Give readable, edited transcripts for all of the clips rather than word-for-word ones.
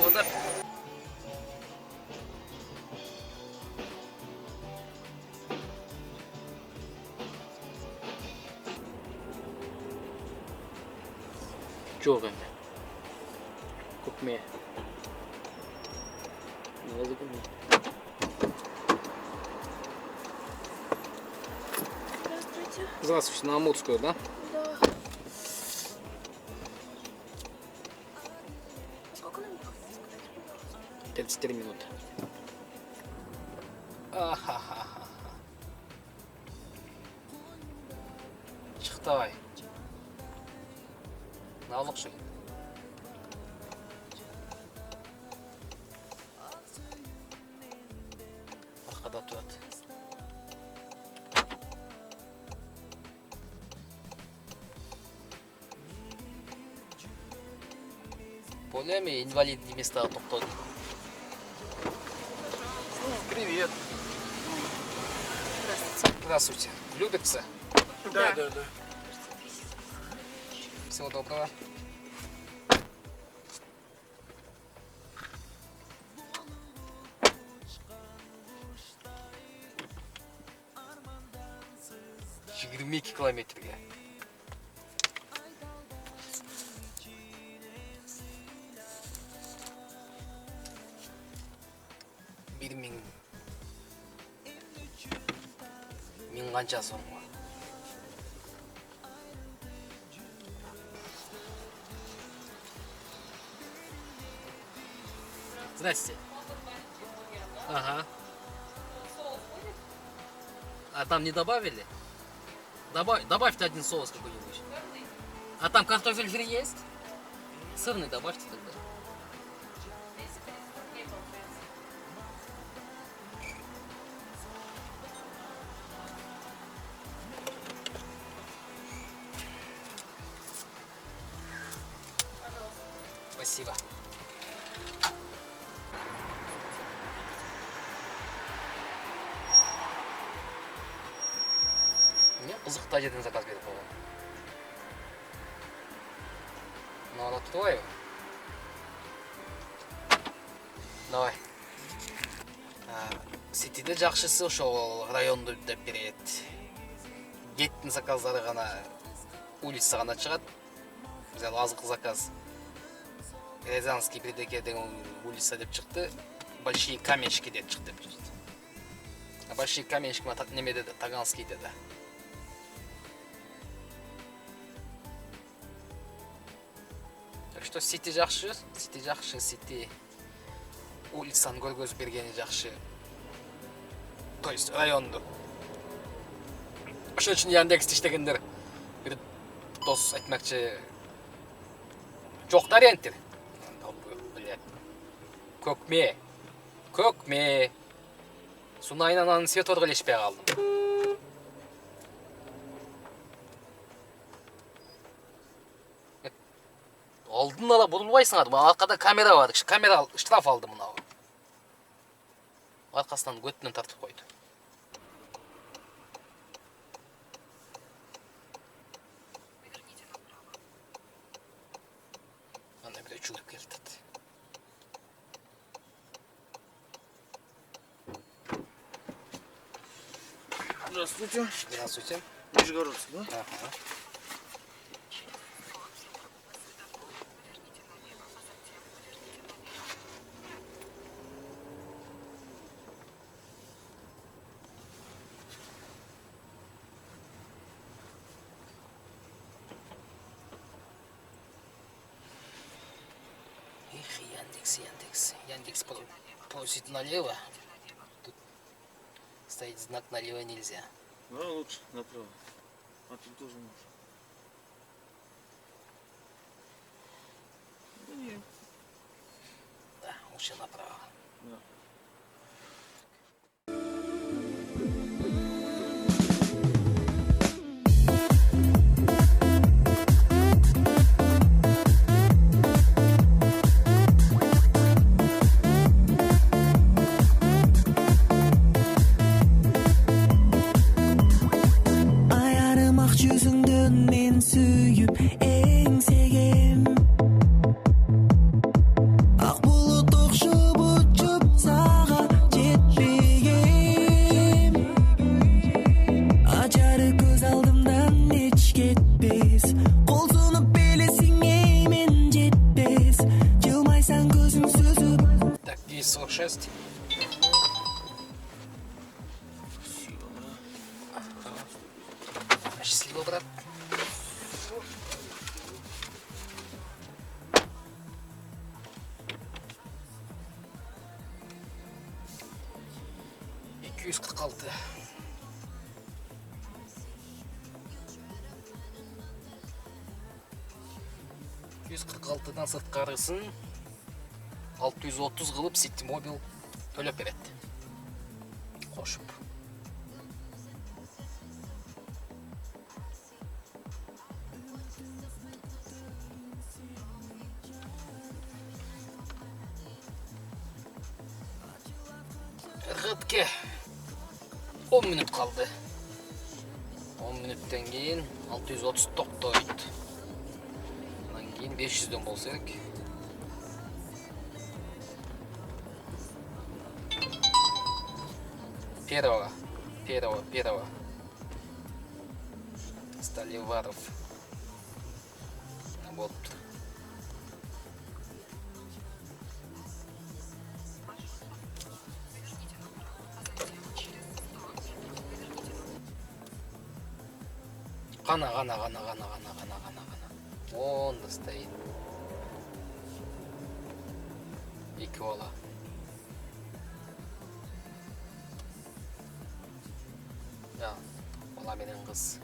Çıldır. Çok önemli. Купме. Здравствуйте. Здравствуйте, на Амурскую, да? Да. Сколько нам ехать? 33 минуты. Ахахаха. Çık давай. Налог что ли? Арқада тұрады. Полями инвалидные места тоқтады. Привет. Здравствуйте. Здравствуйте. Любится? Да. Всего доброго. Жигirme 2 kilometrге. Bir min қанша соң? Здрасте. Ага. А там не добавили? Добавьте один соус какой-нибудь. А там картофель фри есть? Сырный добавьте тогда. Спасибо. Мне қызықты жерден заказ беріп қойған. Мынау твой. Давай. Сетиде жақшысы ошол районду деп берет. Кеттин заказдары ғана улица ғана шығат. Мисалы азық заказ. Рязанский Придеке деген улица деп чыкты. Большие каменщики деп чыкты. А большие каменщики неме деди, Таганский деди. Так что сети жакшы, сети улицаны көргөзүп бергени жакшы. То есть районду. Ошон үчүн Яндексте иштегендер бир дос айтмакчы. Жоктар ентир. Көкме. Сунайынан анын светорго илешпей калдым. Алдын ала бурулбайсың ады. Аркада камера бар. Камера штраф алды мынау. Аркасынан көтүнөн тартып койду. Ана бир чулуп келди. Здравствуйте. Здравствуйте. Нижегородский, да? Ага. Яндекс просит налево. Тут стоит знак налево нельзя. Да, лучше направо. А тут тоже можно. Да нет. Да, лучше направо. Да. Yüzünden часть. Счастливо, брат. Iki yüz kırk altı. Сырткарысын 630 кылып City Mobile төлөп берет. Кошуп. Ыргытке 10 минут калды. 10 минуттан кийин 630 токтойт. 500'den bolsa gerek. Первого. Столиваров. Вот. Гана. Он стоит. Екі бала. Бала менен кыз.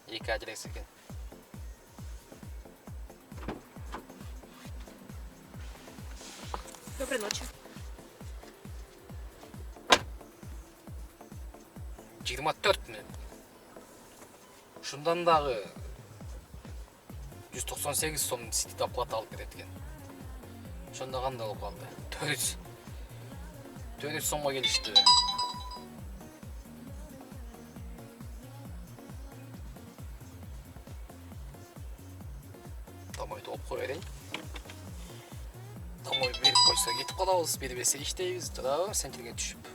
Екі адрес екен. Доброй ночи. 24 минут. Шундан дагы 198 сом City'de плата алып берет экен. Ошондо кандай болуп калды? 400 сомго келишти. Домойду алып кое берейин. Домой берип койсо кетип калабыз, бербесе иштейбиз. Туурабы? Сентилге түшүп.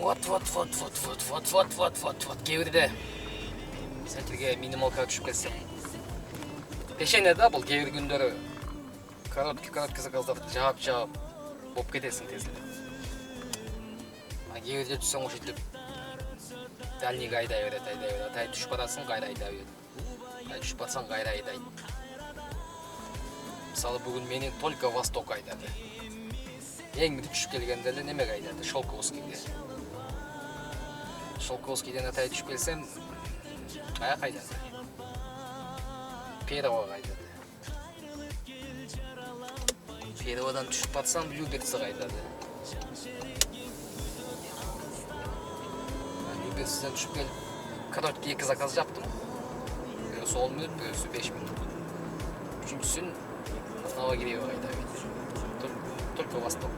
Вот. Кээбирде сентилге минималка түшүп кетсем. Пешене да бул кээбир күндөрү короткий заказдарды жаап болуп кетесиң тезелеп. Кээбирде түшсөң ошентип дальнийге айдай берет. Тай түшүп барасың, кайра айдай берет. Тай түшүп барсаң, кайра айдайт. Мисалы бүгүн мени только Восток айдады. Эң бир түшүп келгенде эле немеге айдады? Шелковскийге. Шелковскийден атай түшүп келсем, каяка айдады? Первого айдады. Перводан түшүп батсам, Люберцага айдады. Люберцден түшүп келип, короткий 2 заказ жаптым. Бирөөсү 10 минут, бирөөсү 5 минут. Үчүнчүсүн Новогиреево айдады. Только Восток.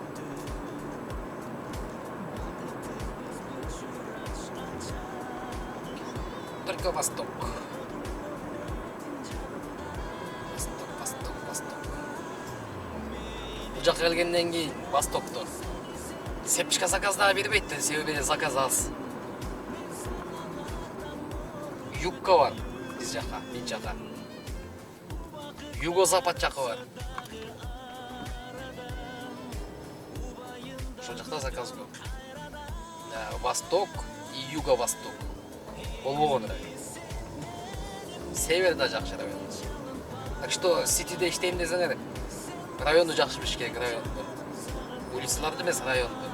Только Восток. Бул жака келгенден кийин Востоктон сепчка заказ дагы бербейт да, себеби заказ аз. Югка бар биз жака, мен жака. Юго-запад жакы бар. Ошол жакта заказ көп. Восток и Юго-Восток. Болбогон район. Север да жакшы район. Так что City'де иштейм десеңер, районду жакшы билиш керек, районду. Улицаларды эмес, районду.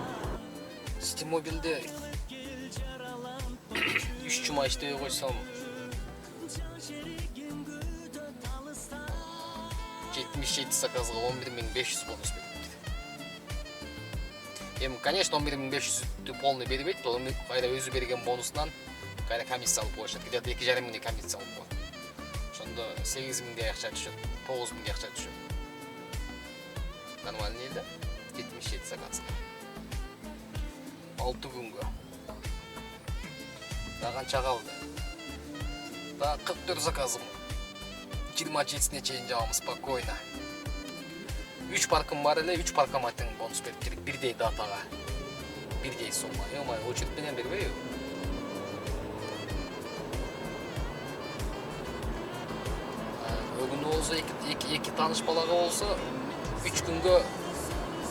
City Mobile'де 3 жума иштей койсом 77 заказга 11500 бонус берет. Эми, конечно, 11500 полный бербейт, бул кайра өзү берген бонусунан кайра комиссия алып коюшат. Где-то 2,5 миңдей комиссия алып коет. Ошондо 8 миңдей акча түшөт, 9 миңдей акча түшөт. Нормально эле. 77 заказга. 6 күнгө. Да канча калды? Да 44 заказым. 27-сине чейин жабам спокойно. 3 паркым бар эле, 3 паркыма тең бонус берип керек. Бирдей датага. Бирдей сумма. Ой, очередь менен бербейби? Бүгүн болсо эки тааныш балага болсо 3 күнгө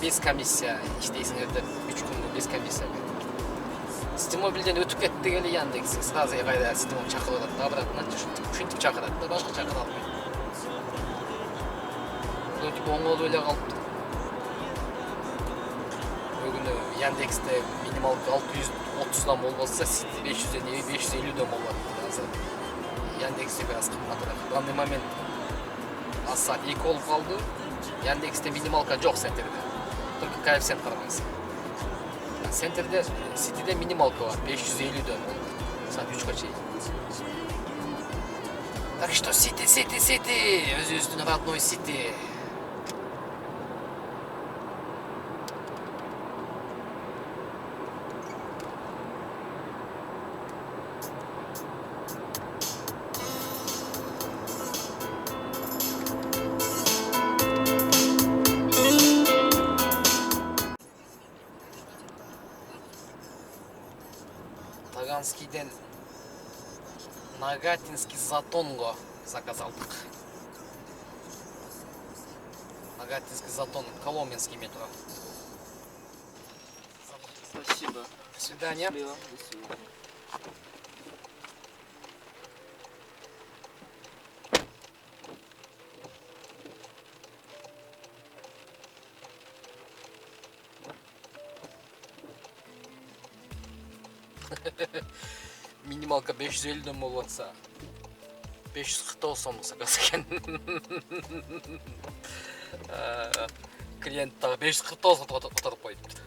5 комиссия иштейсиңер деп 3 күнгө 5 комиссия берет. Стимобилден өтүп кетти эле Яндекс. Сразу кайда стимоб чакырып атат. Обратно ушинтип чакырат да, башка чакыра албайт. Типа оңолуп эле калыптыр. Бүгүн Яндексте минималка 630дан болбосо, Сити 550-550дөн болот. Азыр Яндексте бир аз кымбатыраак. В данный момент саат 2 болуп калды. Яндексте минималка жок центрде. Только коэффициент карабайсың. Центрде, Ситиде минималка бар, 550дөн болот. Саат 3га чейин. Так что Сити, өзүбүздүн родной Сити. Таганскийден Нагатинский Затонго заказ алдык. Нагатинский Затон, Коломенский метро. Спасибо. До свидания. Счастливо. До свидания. Минималка 550дөн болуп атса 540 сомдук заказ экен. Клиент дагы 549 которуп коюптур.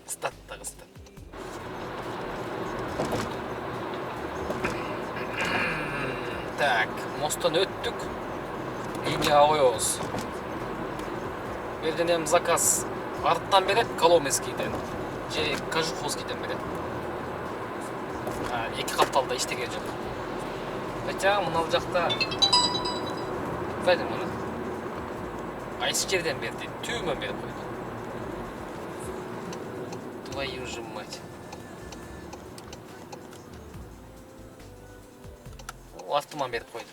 Кыстат. Так, мосттон өттүк. Линияга коебуз. Берден эми заказ арттан берет, Коломенскийден же Кожуховскийден берет. Эки капталда иштеген жок. Хотя мына жакта муну кайсы жерден берди? Түймөн берип койду. Твою же мать. Артыман берип койду.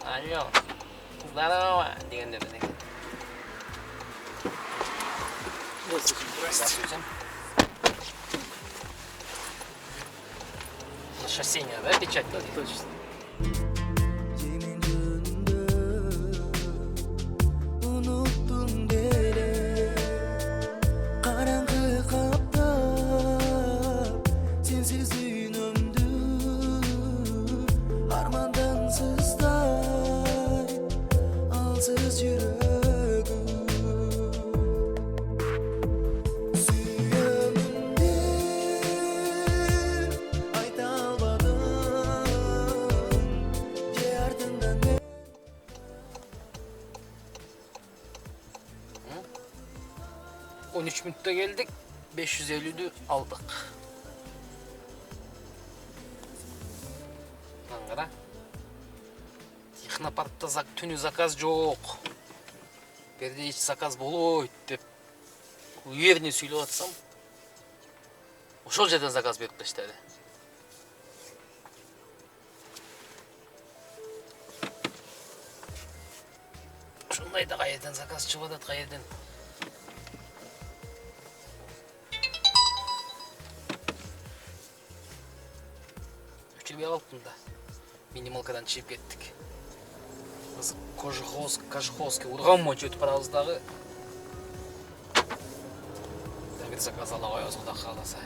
Алло. Здорово, дегенде экен. Здравствуйте. На шоссейне, да, печать? Так точно. On 13 minutta geldik, 550'dü aldık. Аңгара. Технопаркта түнү заказ жок. Берде эч заказ болойт деп уверенный сүйлөп атсам, ошол жерден заказ берип таштады. Ушундай да кайерден заказ чыгып атат, кайерден. Өчүрбөй калыптым да. Минималкадан чыгып кеттик. Biz Кожуховский урган боюнча өтүп барабыз дагы. Бир заказ ала коебуз, Кудай кааласа.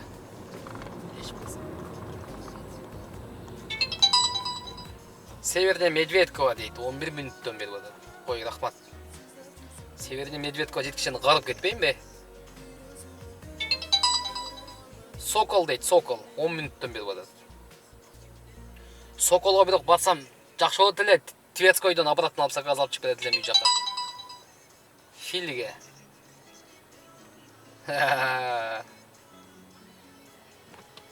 Северная Медведкова дейді, 11 минуттан бері болады. Қой, рахмат. Северная Медведкова жеткішені қарып кетпейін бе? Сокол дейді, Сокол, 10 минуттан бері болады. Соколға бір батсам, жақшы болады тіле, Тверскойдан обратно алып заказ алып шығып кетеді үй жаққа. Филге.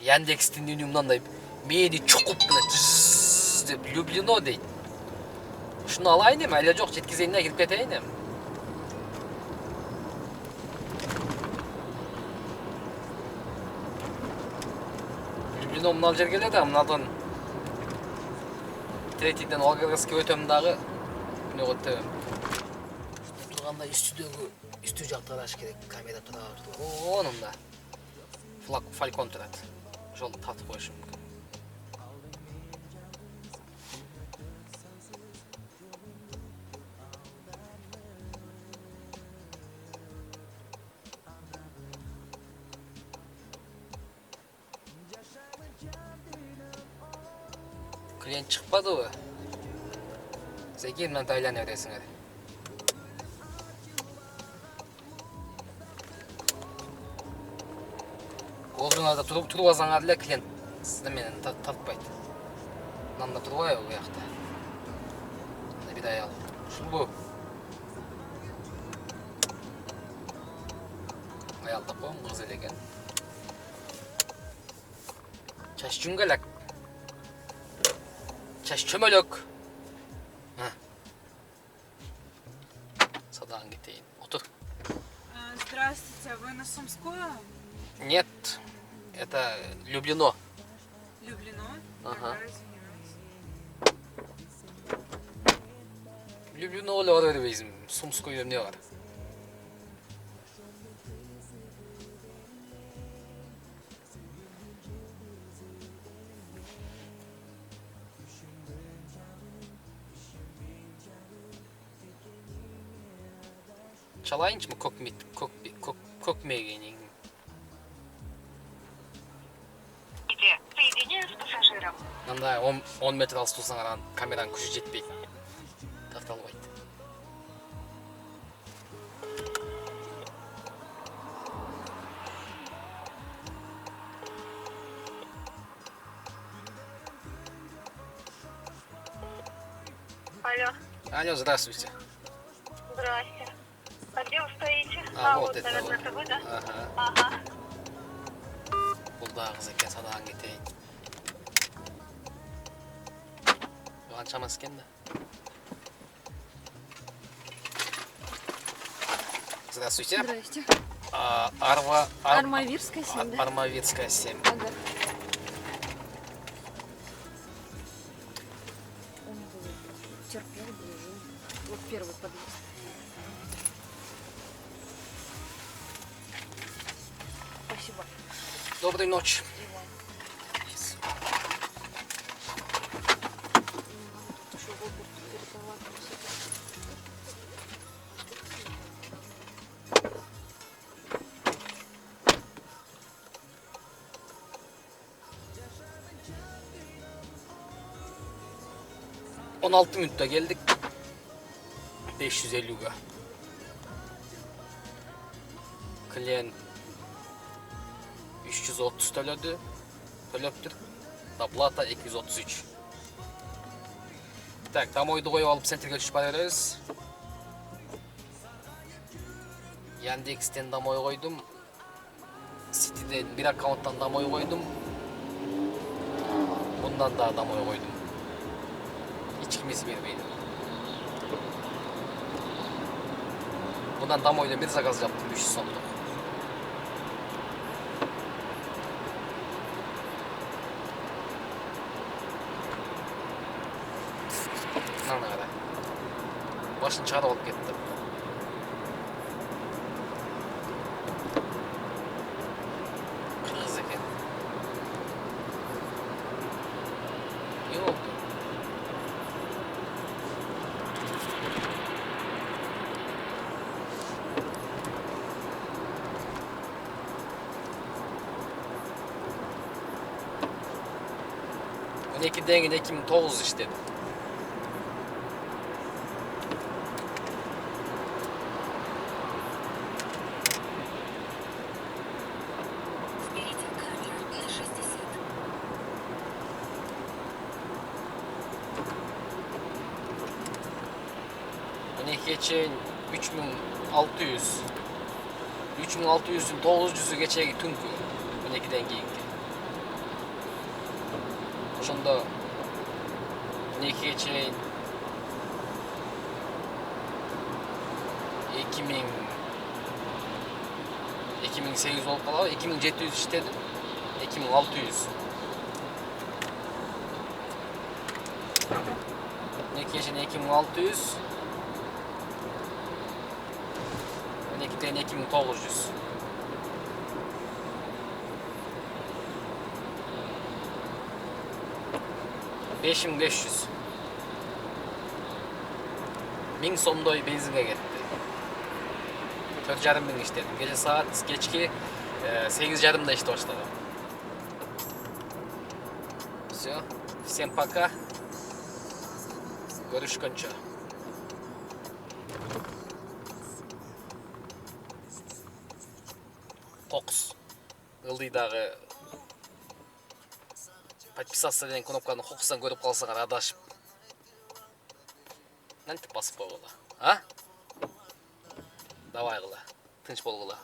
Яндекстің дүние мынандай мені чұқып деп люблено дейді. Шunu алайын ем, әлі жоқ, жеткізейіне келіп кетейін ем. Люблено мынал жер келеді, мыналдан третийден Волгоградский өтемін дағы не қотты. Тұрғанда үсті жақтар аш керек, камера тұрады. Онымда фалькон тұрады. Жолды татып қойшым мүмкін. Клиент шықпады ғой. Зәкен мынан тайлан өресің әді. Олжыңада тұрып азан әділі клиент сізді менен тартпайды. Мынанда тұрбай ол яқта. Бидай ал. Шыл бұл. Аялдап қойым, ғыз елеген. Чаш жүнгелек. Чаш чөмөлөк. Садан кетейін. Отыр. Здравствуйте, вы на Сумскую? Нет, это Люблено. Люблено? Ага. Извиняюсь. Люблено оле var öyle bizim. Sumskoy'da ne var? Çalayınç mı kokmeygenin? Где? Соединяю с пассажиром. Анда 10 метр алыс тұрсаң аран камераның күші жетпейді. Тарталбайды. Алло, Алло, здравствуйте. здрасте. А где вы стоите? Вот это наверное, вот. это вы, да? Ага. Ага. Бұлдағы қыз екен, садаған кетейін. Оған шамасы екен да. Здравствуйте. Здрасте. Армавирская 7, да? Армавирская 7. Ага. Он был терпел, был жил. Вот первый подъезд. Спасибо. Доброй ночи. Еще в области перековаться. On 16 minutta geldik. 550'ga. Klient 330 төлөптүр. Доплата 233. Так, домойду коюп алып центрге түшүп бара беребиз. Яндекстен домой койдум. Ситиден бир аккаунттан домой койдум. Мындан да домой койдум. Эч кимиси бербейди. Bundan damoyla bir zakaz yaptım 300 sonunda. Ne kadar? Başını çağırıp alıp gitti. Kırgız eken. Ne oldu? Neki dengin 2009 işledim. 12'ye чейин 3600. 3600'ün 900'ü geçegi түнкү 12'den keyinki. Ошондо 12'ye чейин 2800 болуп калабы, 2700 иштедим, 2600. 12'ye чейин 2600, 12'den 2900. Beşim 500. 1000 сомдой бензинге кетти. 4,5 миң иштедим. Gece saat kechki 8,5'da ishte boshladim. Все. Всем пока. Görüşкөнчө. Кокус. Ылдыйдагы подписаться деген кнопканы кокустан көрүп калсаңар адашып. Нантип басып койгула. А? Давай кыла. Тынч болгула.